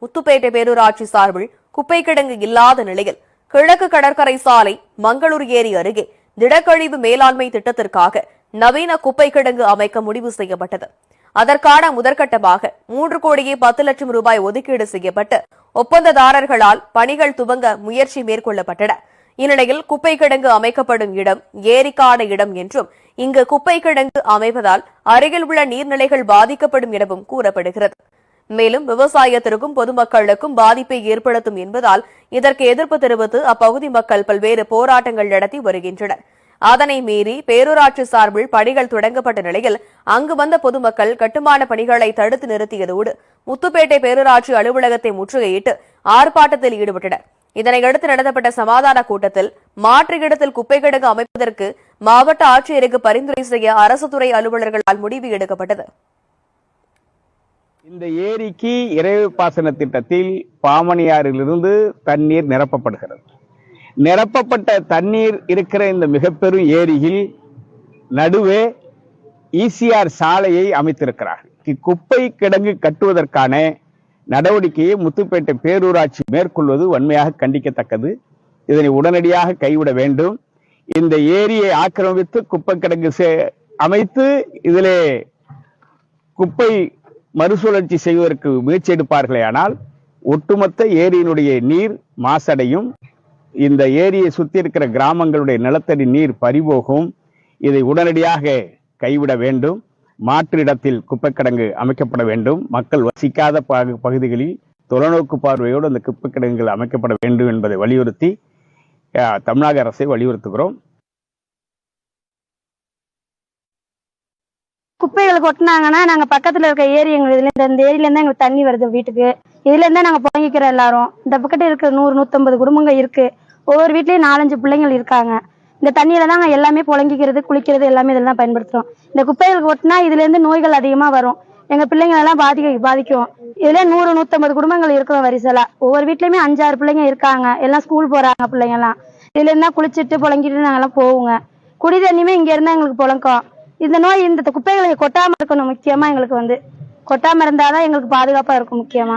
முத்துப்பேட்டை பேரூராட்சி சார்பில் குப்பை கிடங்கு இல்லாத நிலையில் கிழக்கு கடற்கரை சாலை மங்களூர் ஏரி அருகே திடக்கழிவு மேலாண்மை திட்டத்திற்காக நவீன குப்பை கிடங்கு அமைக்க முடிவு செய்யப்பட்டது. அதற்கான முதற்கட்டமாக 3,10,00,000 ரூபாய் ஒதுக்கீடு செய்யப்பட்டு ஒப்பந்ததாரர்களால் பணிகள் துவங்க முயற்சி மேற்கொள்ளப்பட்டன. இந்நிலையில் குப்பை கிடங்கு அமைக்கப்படும் இடம் ஏரிக்கான இடம் என்றும் இங்கு குப்பை கிடங்கு அமைவதால் அருகில் உள்ள நீர்நிலைகள் பாதிக்கப்படும் எனவும் கூறப்படுகிறது. மேலும் விவசாயத்திற்கும் பொதுமக்களுக்கும் பாதிப்பை ஏற்படுத்தும் என்பதால் இதற்கு எதிர்ப்பு தெரிவித்து அப்பகுதி மக்கள் பல்வேறு போராட்டங்கள் நடத்தி வருகின்றனர். அதனை மீறி பேரூராட்சி சார்பில் பணிகள் தொடங்கப்பட்ட நிலையில் அங்கு வந்த பொதுமக்கள் கட்டுமான பணிகளை தடுத்து நிறுத்தியதோடு முத்துப்பேட்டை பேரூராட்சி அலுவலகத்தை முற்றுகையிட்டு ஆர்ப்பாட்டத்தில் ஈடுபட்டனர். இதனையடுத்து நடத்தப்பட்ட சமாதான கூட்டத்தில் மாற்று இடத்தில் குப்பை கிடங்கு அமைப்பதற்கு மாவட்ட ஆட்சியருக்கு பரிந்துரை செய்ய அரசு துறை அலுவலர்களால் முடிவு எடுக்கப்பட்டது. இந்த ஏரிக்கு இறைவு பாசன திட்டத்தில் பாமணியாறிலிருந்து தண்ணீர் நிரப்பப்படுகிறது. நிரப்பப்பட்ட தண்ணீர் இருக்கிற இந்த மிகப்பெரும் ஏரியில் நடுவே ஈசிஆர் சாலையை அமைத்திருக்கிறார்கள். குப்பை கிடங்கு கட்டுவதற்கான நடவடிக்கையை முத்துப்பேட்டை பேரூராட்சி மேற்கொள்வது வன்மையாக கண்டிக்கத்தக்கது. இதனை உடனடியாக கைவிட வேண்டும். இந்த ஏரியை ஆக்கிரமித்து குப்பை கிடங்கு அமைத்து இதிலே குப்பை மறுசுழற்சி செய்வதற்கு முயற்சி எடுப்பார்களே ஆனால் ஒட்டுமொத்த ஏரியினுடைய நீர் மாசடையும். இந்த ஏரியை சுற்றி இருக்கிற கிராமங்களுடைய நிலத்தடி நீர் பறிபோகும். இதை உடனடியாக கைவிட வேண்டும். மாற்று இடத்தில் குப்பை கிடங்கு அமைக்கப்பட வேண்டும். மக்கள் வசிக்காத பகுதிகளில் தொலைநோக்கு பார்வையோடு அந்த குப்பை கிடங்குகள் அமைக்கப்பட வேண்டும் என்பதை வலியுறுத்தி தமிழக அரசை வலியுறுத்துகிறோம். குப்பைகளை கொட்டினாங்கன்னா நாங்க பக்கத்துல இருக்க ஏரி எங்களுக்கு இந்த ஏரியில இருந்தா எங்களுக்கு தண்ணி வருது வீட்டுக்கு. இதுல இருந்தா நாங்க புழங்கிக்கிறோம் எல்லாரும். இந்த பக்கத்துல இருக்க 100-150 குடும்பங்கள் இருக்கு. ஒவ்வொரு வீட்லயும் 4-5 பிள்ளைங்கள் இருக்காங்க. இந்த தண்ணியில தான் நாங்க எல்லாமே புழங்கிக்கிறது குளிக்கிறது எல்லாமே இதெல்லாம் தான் பயன்படுத்துறோம். இந்த குப்பைகள் கொட்டினா இதுல இருந்து நோய்கள் அதிகமா வரும். எங்க பிள்ளைங்கள் எல்லாம் பாதிக்கும். இதுல 100-150 குடும்பங்கள் இருக்கிறோம் வரிசலா. ஒவ்வொரு வீட்லயுமே 5-6 பிள்ளைங்க இருக்காங்க. எல்லாம் ஸ்கூல் போறாங்க பிள்ளைங்க எல்லாம். இதுல இருந்தா குளிச்சுட்டு புழங்கிட்டு நாங்க எல்லாம் போவோங்க. குடி தண்ணியுமே இங்க இருந்தா எங்களுக்கு புழக்கம். இந்த நோய் இந்த குப்பைகளை கொட்டாம இருக்கணும். முக்கியமா எங்களுக்கு கொட்டாம இருந்தாதான் எங்களுக்கு பாதுகாப்பா இருக்கும் முக்கியமா.